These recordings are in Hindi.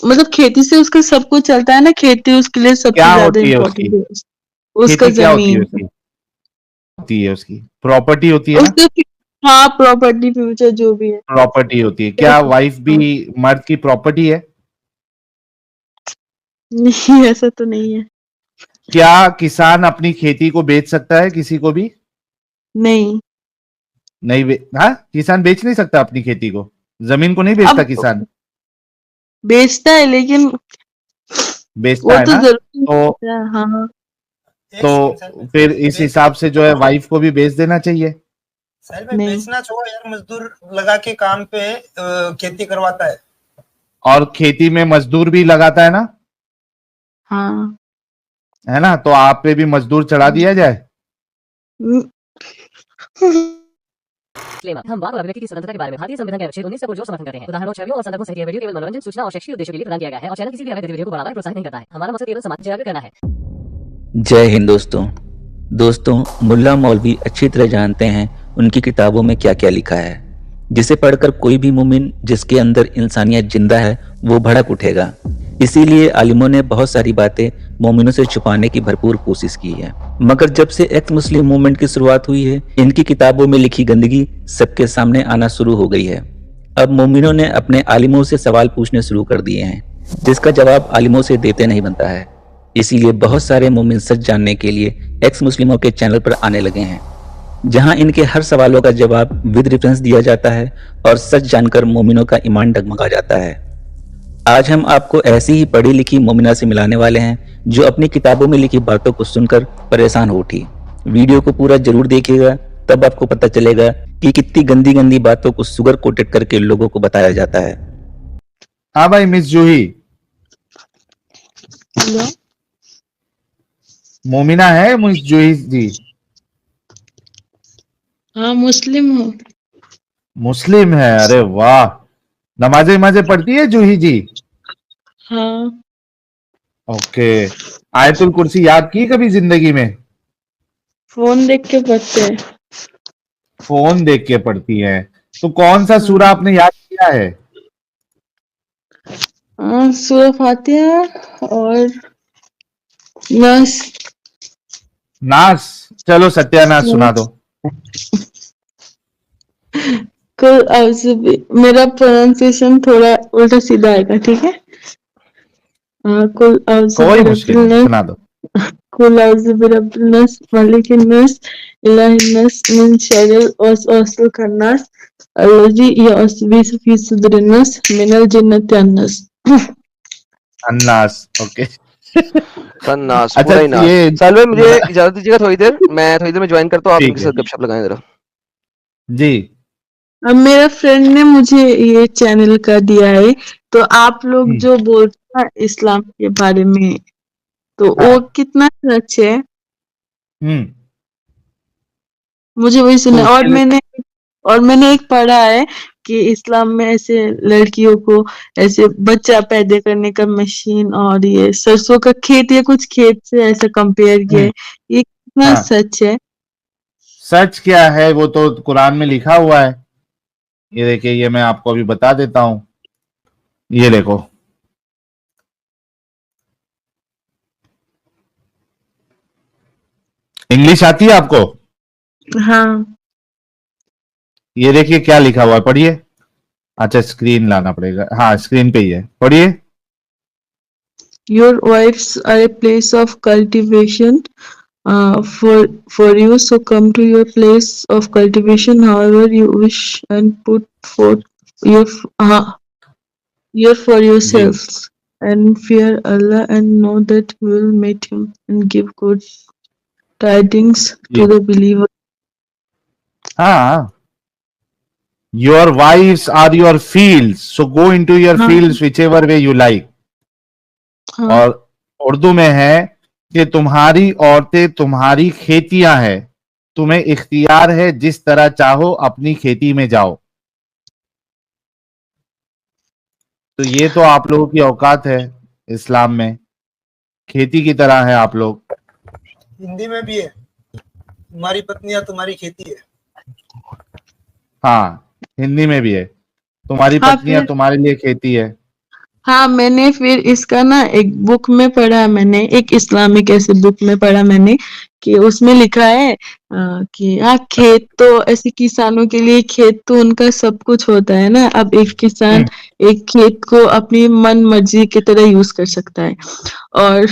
मतलब खेती से उसका सब कुछ चलता है ना, खेती उसके लिए सबसे क्या ज्यादा होती है उसकी? इम्पोर्टेंट है। उसका खेती क्या होती है जमीन, उसकी? होती है उसकी प्रॉपर्टी होती है ना? उसका, हाँ प्रॉपर्टी फ्यूचर जो भी है। प्रॉपर्टी होती है। क्या वाइफ भी मर्द की प्रॉपर्टी है? नहीं ऐसा तो नहीं है। क्या किसान अपनी खेती को बेच सकता है किसी को भी? नहीं। नहीं हाँ, किसान बेच नहीं सकता अपनी खेती को। जमीन को नहीं बेचता अब किसान। बेचता है लेकिन बेचता वो है तो ना? जरूरी तो है, हाँ। फिर इस हिसाब से जो है वाइफ को भी बेच देना चाहिए। साहिल भाई नहीं। बेचना छोड़ो यार, मजदूर लगा के काम पे खेती करवाता है। और खेती में मजदूर भी लगाता है ना? हाँ। है ना? तो आप पे भी मजदूर चढ़ा दिया जाए। हम वाक और अभिव्यक्ति की स्वतंत्रता के बारे में भारतीय संविधान के अनुच्छेद 19 को जो समर्थन करते हैं। उदाहरणों, छवियों और संदर्भों सहित यह वीडियो केवल मनोरंजन, सूचना और शैक्षिक उद्देश्यों के लिए प्रदान किया गया है और चैनल किसी भी अवैध गतिविधियों को बढ़ावा या प्रोत्साहित नहीं करता है। हमारा मकसद केवल समाज जागरूक करना है। जय हिंद दोस्तों, मुल्ला मौलवी अच्छी तरह जानते हैं उनकी किताबों में क्या क्या लिखा है, जिसे पढ़कर कोई भी मोमिन जिसके अंदर इंसानियत जिंदा है वो भड़क उठेगा। इसीलिए आलिमों ने बहुत सारी बातें मोमिनों से छुपाने की भरपूर कोशिश की है, मगर जब से एक्स मुस्लिम मूवमेंट की शुरुआत हुई है, इनकी किताबों में लिखी गंदगी सबके सामने आना शुरू हो गई है। अब मोमिनों ने अपने आलिमों से सवाल पूछने शुरू कर दिए हैं, जिसका जवाब आलिमों से देते नहीं बनता है। इसीलिए बहुत सारे मोमिन सच जानने के लिए एक्स मुस्लिमों के चैनल पर आने लगे हैं, जहां इनके हर सवालों का जवाब विद रेफरेंस दिया जाता है और सच जानकर मोमिनों का ईमान डगमगा जाता है। आज हम आपको ऐसी ही पढ़ी लिखी मोमिना से मिलाने वाले हैं, जो अपनी किताबों में लिखी बातों को सुनकर परेशान हो उठी। वीडियो को पूरा जरूर देखिएगा, तब आपको पता चलेगा कि कितनी गंदी गंदी बातों को सुगर कोटेड करके लोगों को बताया जाता है। हाँ भाई, मिस जूही हेलो। मोमिना है मिस जूही जी? हाँ मुस्लिम हूँ। मुस्लिम है? अरे वाह। नमाजें नमाजें पढ़ती है जूही जी? हाँ। ओके। आयतुल कुर्सी याद की कभी जिंदगी में? फोन देख के पढ़ते हैं। फोन देख के पढ़ती है? तो कौन सा सूरा हाँ। आपने याद किया है? हाँ सूरह फातिहा और नास। नास। चलो सत्यानाश सुना दो। कुल मेरा प्रोनाउंसिएशन थोड़ा उल्टा सीधा आएगा, ठीक है? कुल औज़ु कोई मुश्किल नहीं, बिरब्बिल सुना दो। कुल औज़ु बिरब्बिन नास, मलिकिन नास, इलाहिन नास, मिन शर्रिल वसवासिल खन्नास, अल्लज़ी युवस्विसु फी सुदूरिन नास, मिनल जिन्नति वन्नास। अन्नास। ओके। सन्नास, अच्छा पूरा ही नास। ये साहिल भाई मुझे इजाजत दीजिएगा थोड़ी देर, मैं थोड़ी देर में ज्वाइन करता हूँ, आप ठीक इनके है साथ गपशप लगाएं जरा। जी। अब मेरा फ्रेंड ने मुझे ये चैनल का दिया है, तो आप लोग जो बोलते हैं इस्लाम के बारे में, तो वो हाँ। कितना सच है? हम्म। मुझे वही तो सुना। उसके लिए और मैंने एक पढ़ा है कि इस्लाम में ऐसे लड़कियों को ऐसे बच्चा पैदा करने का मशीन और ये सरसों का खेत या कुछ खेत से ऐसा कंपेयर किया है। ये कितना हाँ, सच है? सच क्या है वो तो कुरान में लिखा हुआ है। ये देखिए, ये मैं आपको अभी बता देता हूं। ये देखो, इंग्लिश आती है आपको? हाँ। ये देखिए क्या लिखा हुआ है, पढ़िए। अच्छा, स्क्रीन लाना पड़ेगा। हाँ, स्क्रीन पे ही है, पढ़िए। Your wives are a place of cultivation for you, so come to your place of cultivation however you wish and put forth your for जी। yourselves, and fear Allah and know that you will meet him and give good tidings जी। to the believer. हाँ, your wife's are your fields, so go into your हाँ। Fields whichever way you like. हाँ। और उर्दू में है कि तुम्हारी औरतें तुम्हारी खेतियां हैं, तुम्हें इख्तियार है जिस तरह चाहो अपनी खेती में जाओ। तो ये तो आप लोगों की औकात है इस्लाम में, खेती की तरह है आप लोग। हिंदी में भी है, तुम्हारी पत्नियां तुम्हारी खेती है। हाँ, हिंदी में भी है, तुम्हारी हाँ पत्नियां फिर तुम्हारे लिए खेती है। हाँ, मैंने फिर इसका ना एक बुक में पढ़ा, मैंने एक इस्लामिक ऐसे बुक में पढ़ा मैंने कि उसमें लिखा है कि हाँ, खेत तो ऐसे किसानों के लिए खेत तो उनका सब कुछ होता है ना। अब एक किसान एक खेत को अपनी मन मर्जी की तरह यूज कर सकता है और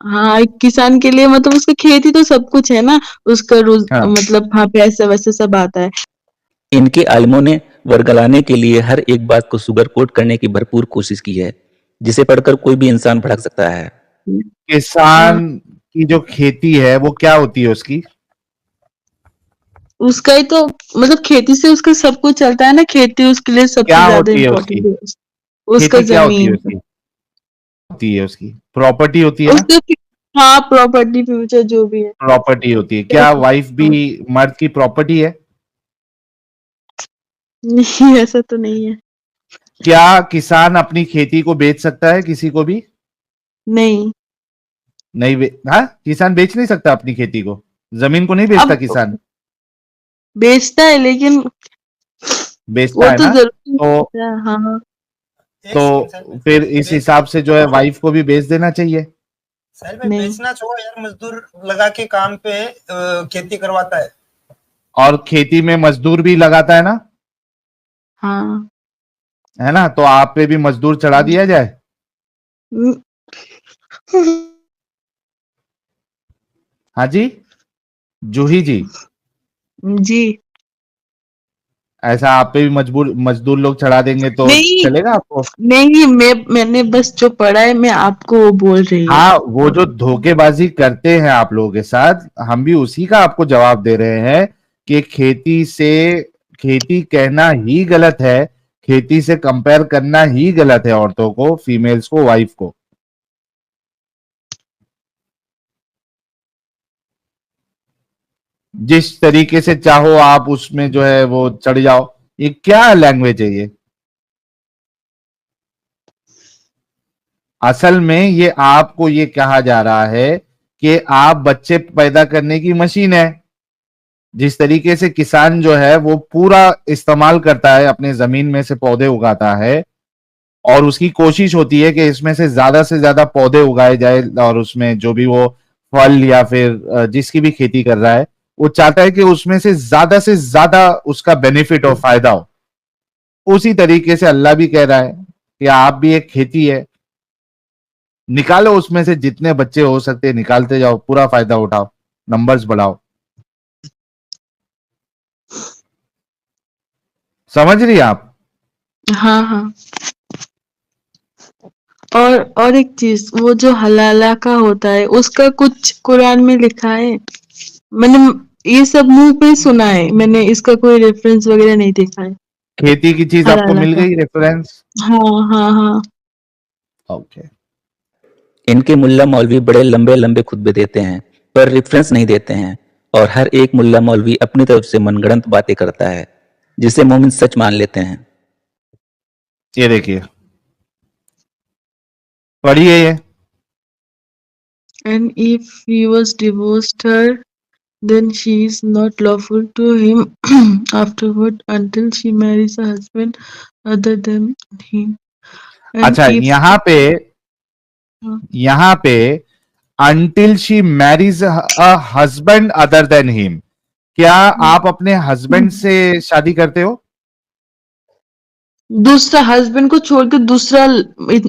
हाँ, एक किसान के लिए मतलब उसका खेत ही तो सब कुछ है ना, उसका रोज हाँ। मतलब हाँ, पैसा वैसे सब आता है। इनके आलिमों ने वर्गलाने के लिए हर एक बात को सुगर कोट करने की भरपूर कोशिश की है, जिसे पढ़कर कोई भी इंसान भड़क सकता है। किसान की जो खेती है वो क्या होती है उसकी? उसका ही तो मतलब खेती से उसका सब कुछ चलता है ना, खेती उसके लिए सबसे क्या ज्यादा होती है इम्पोर्टेंट उसकी? है। उसका खेती क्या होती है जमीन उसकी? होती है उसकी प्रॉपर्टी होती है ना? उसका हाँ, प्रॉपर्टी फ्यूचर जो भी है। प्रॉपर्टी होती है। क्या वाइफ भी मर्द की प्रॉपर्टी है? नहीं, ऐसा तो नहीं है। क्या किसान अपनी खेती को बेच सकता है किसी को भी? नहीं, नहीं हाँ, किसान बेच नहीं सकता अपनी खेती को, जमीन को नहीं बेचता अब किसान। बेचता है लेकिन बेचता वो है तो ना? जरूरी तो नहीं है। हाँ, एक तो सेकंड साहिल भाई, फिर इस हिसाब से जो है वाइफ को भी बेच देना चाहिए। साहिल भाई नहीं। बेचना छोड़ो यार, मजदूर लगा के काम पे खेती करवाता है। और खेती में मजदूर भी लगाता है ना, हाँ। है ना? तो आप पे भी मजदूर चढ़ा दिया जाए। हम्म, हाँ जी, जूही जी, जी ऐसा आप पे भी मजदूर लोग चढ़ा देंगे तो नहीं, चलेगा आपको? नहीं, मैंने बस जो पढ़ा है मैं आपको वो बोल रही हूँ। हाँ, वो जो धोखेबाजी करते हैं आप लोगों के साथ, हम भी उसी का आपको जवाब दे रहे हैं कि खेती कहना ही गलत है, खेती से कंपेयर करना ही गलत है औरतों को, फीमेल्स को, वाइफ को। जिस तरीके से चाहो आप उसमें जो है वो चढ़ जाओ। ये क्या लैंग्वेज है ये? असल में ये आपको ये कहा जा रहा है कि आप बच्चे पैदा करने की मशीन है। जिस तरीके से किसान जो है वो पूरा इस्तेमाल करता है, अपने जमीन में से पौधे उगाता है और उसकी कोशिश होती है कि इसमें से ज्यादा पौधे उगाए जाए और उसमें जो भी वो फल या फिर जिसकी भी खेती कर रहा है वो चाहता है कि उसमें से ज्यादा उसका बेनिफिट हो, फायदा हो। उसी तरीके से अल्लाह भी कह रहा है कि आप भी एक खेती है, निकालो उसमें से जितने बच्चे हो सकते निकालते जाओ, पूरा फायदा उठाओ, नंबर्स बढ़ाओ। समझ रही आप? हाँ, हाँ। और एक चीज, वो जो हलाला का होता है उसका कुछ कुरान में लिखा है? मैंने ये सब मुंह पे सुना है, मैंने इसका कोई रेफरेंस वगैरह नहीं देखा है। खेती की चीज आपको हलाला मिल का। गई रेफरेंस? हाँ, हाँ, हाँ। ओके। इनके मुल्ला मौलवी बड़े लंबे लंबे खुतबे देते हैं, पर रेफरेंस नहीं देते हैं, और हर एक मुल्ला मौलवी अपनी तरफ से मनगढ़ंत बातें करता है, जिसे मोमिन सच मान लेते हैं। ये देखिए, पढ़िए ये। And if he was divorced her, then she is not lawful to him afterward until she marries a husband other than him. And अच्छा, if यहाँ पे until she marries a husband other than him, क्या आप अपने हस्बैंड से शादी करते हो? दूसरा हस्बैंड को छोड़कर दूसरा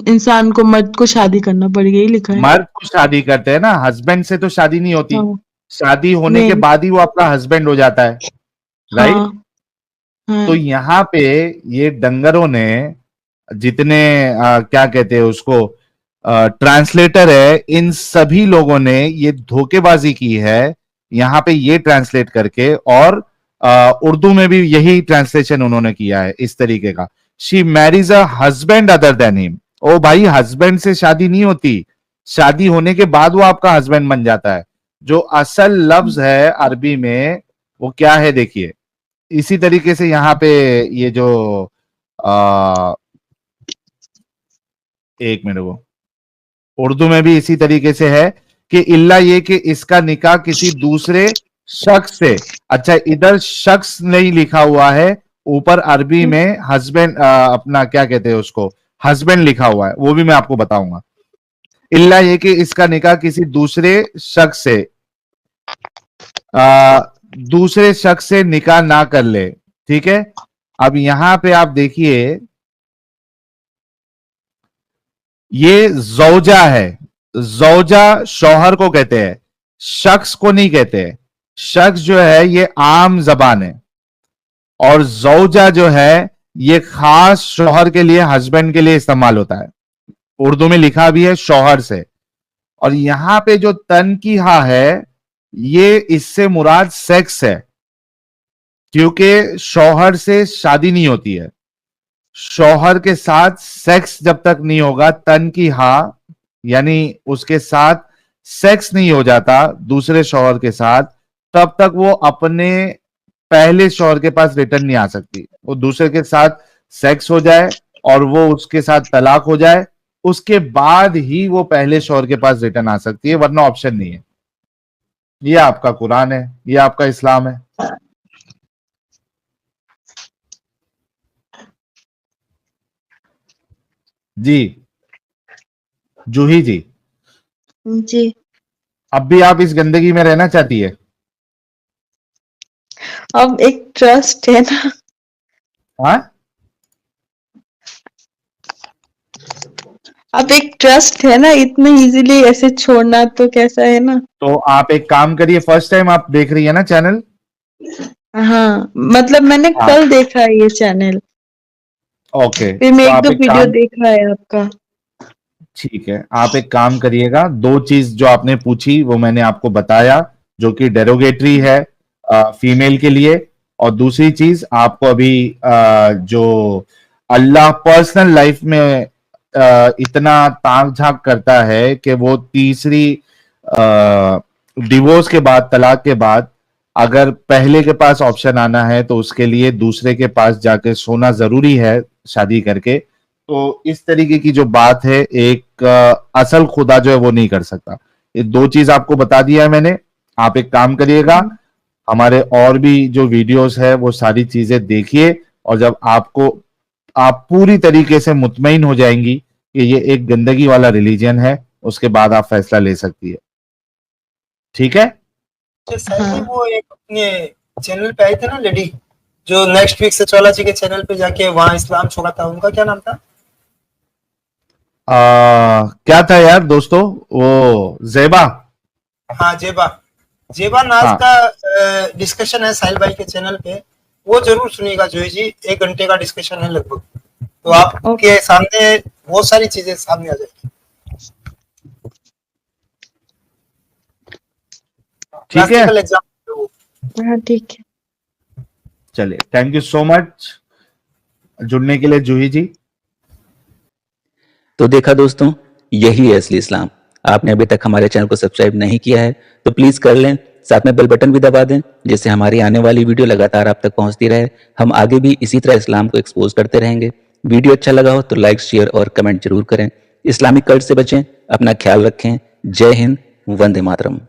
इंसान को, मर्द को शादी करना पड़ेगा, यही लिखा है। मर्द को शादी करते हैं ना, हस्बैंड से तो शादी नहीं होती। हाँ, शादी होने के नहीं। बाद ही वो आपका हस्बैंड हो जाता है, राइट? हाँ, हाँ। तो यहाँ पे ये डंगरों ने जितने क्या कहते हैं उसको, ट्रांसलेटर है, इन सभी लोगों ने ये धोखेबाजी की है यहाँ पे ये ट्रांसलेट करके, और उर्दू में भी यही ट्रांसलेशन उन्होंने किया है इस तरीके का। She marries a husband other than him. ओ भाई, हस्बैंड से शादी नहीं होती, शादी होने के बाद वो आपका हस्बैंड बन जाता है। जो असल लफ्ज है अरबी में वो क्या है देखिए, इसी तरीके से यहाँ पे ये जो एक मिनट, वो उर्दू में भी इसी तरीके से है कि इल्ला ये कि इसका निकाह किसी दूसरे शख्स से। अच्छा, इधर शख्स नहीं लिखा हुआ है, ऊपर अरबी में हस्बैंड, अपना क्या कहते हैं उसको, हस्बैंड लिखा हुआ है, वो भी मैं आपको बताऊंगा। इल्ला ये कि इसका निकाह किसी दूसरे शख्स से निकाह ना कर ले। ठीक है, अब यहां पे आप देखिए, ये जौजा है। जौजा शौहर को कहते हैं, शख्स को नहीं कहते। शख्स जो है ये आम जबान है, और जौजा जो है ये खास शौहर के लिए, हस्बैंड के लिए इस्तेमाल होता है। उर्दू में लिखा भी है शौहर से। और यहां पे जो तनकीहा है, ये इससे मुराद सेक्स है, क्योंकि शौहर से शादी नहीं होती है। शौहर के साथ सेक्स जब तक नहीं होगा, तनकीहा यानी उसके साथ सेक्स नहीं हो जाता दूसरे शौहर के साथ, तब तक वो अपने पहले शौहर के पास रिटर्न नहीं आ सकती। वो दूसरे के साथ सेक्स हो जाए और वो उसके साथ तलाक हो जाए, उसके बाद ही वो पहले शौहर के पास रिटर्न आ सकती है, वरना ऑप्शन नहीं है। ये आपका कुरान है, ये आपका इस्लाम है। जी जूही जी, जी, अब भी आप इस गंदगी में रहना चाहती है? अब एक ट्रस्ट है ना, हाँ, अब एक ट्रस्ट है ना, इतने इजीली ऐसे छोड़ना तो कैसा है ना। तो आप एक काम करिए, फर्स्ट टाइम आप देख रही है ना चैनल? हाँ, मतलब मैंने हाँ। कल देखा है ये चैनल, ओके, फिर मैं तो एक आप दो एक वीडियो काम, देखा है आपका। ठीक है, आप एक काम करिएगा, दो चीज जो आपने पूछी वो मैंने आपको बताया, जो कि डेरोगेटरी है फीमेल के लिए। और दूसरी चीज आपको अभी जो अल्लाह पर्सनल लाइफ में इतना ताक झांक करता है कि वो तीसरी डिवोर्स के बाद, तलाक के बाद, अगर पहले के पास ऑप्शन आना है तो उसके लिए दूसरे के पास जाके सोना जरूरी है शादी करके। तो इस तरीके की जो बात है, एक असल खुदा जो है वो नहीं कर सकता। ये दो चीज आपको बता दिया है मैंने। आप एक काम करिएगा, हमारे और भी जो वीडियोस है वो सारी चीजें देखिए, और जब आप पूरी तरीके से मुतमईन हो जाएंगी कि ये एक गंदगी वाला रिलीजन है, उसके बाद आप फैसला ले सकती है। ठीक है? साहिल जी, वो एक अपने चैनल पे आई थी ना लेडी, जो नेक्स्ट वीक से चौला जी के चैनल पे जाके वहां इस्लाम छोड़ा था, उनका क्या नाम था? क्या था यार दोस्तों, वो जेबा। हाँ, जेबा। जेबा नाज हाँ। का डिस्कशन है साहिल भाई के चैनल पे, वो जरूर सुनिएगा जोई जी, 1 घंटे का डिस्कशन है लगभग, तो आपके सामने बहुत सारी चीजें सामने आ जाएगी। ठीक है, प्रैक्टिकल एग्जाम। हाँ ठीक है। चलिए, थैंक यू सो मच जुड़ने के लिए जूही जी। तो देखा दोस्तों, यही है असली इस्लाम। आपने अभी तक हमारे चैनल को सब्सक्राइब नहीं किया है तो प्लीज कर लें, साथ में बेल बटन भी दबा दें, जिससे हमारी आने वाली वीडियो लगातार आप तक पहुंचती रहे। हम आगे भी इसी तरह इस्लाम को एक्सपोज करते रहेंगे। वीडियो अच्छा लगा हो तो लाइक, शेयर और कमेंट जरूर करें। इस्लामिक कल्ट से बचें, अपना ख्याल रखें। जय हिंद, वंदे मातरम।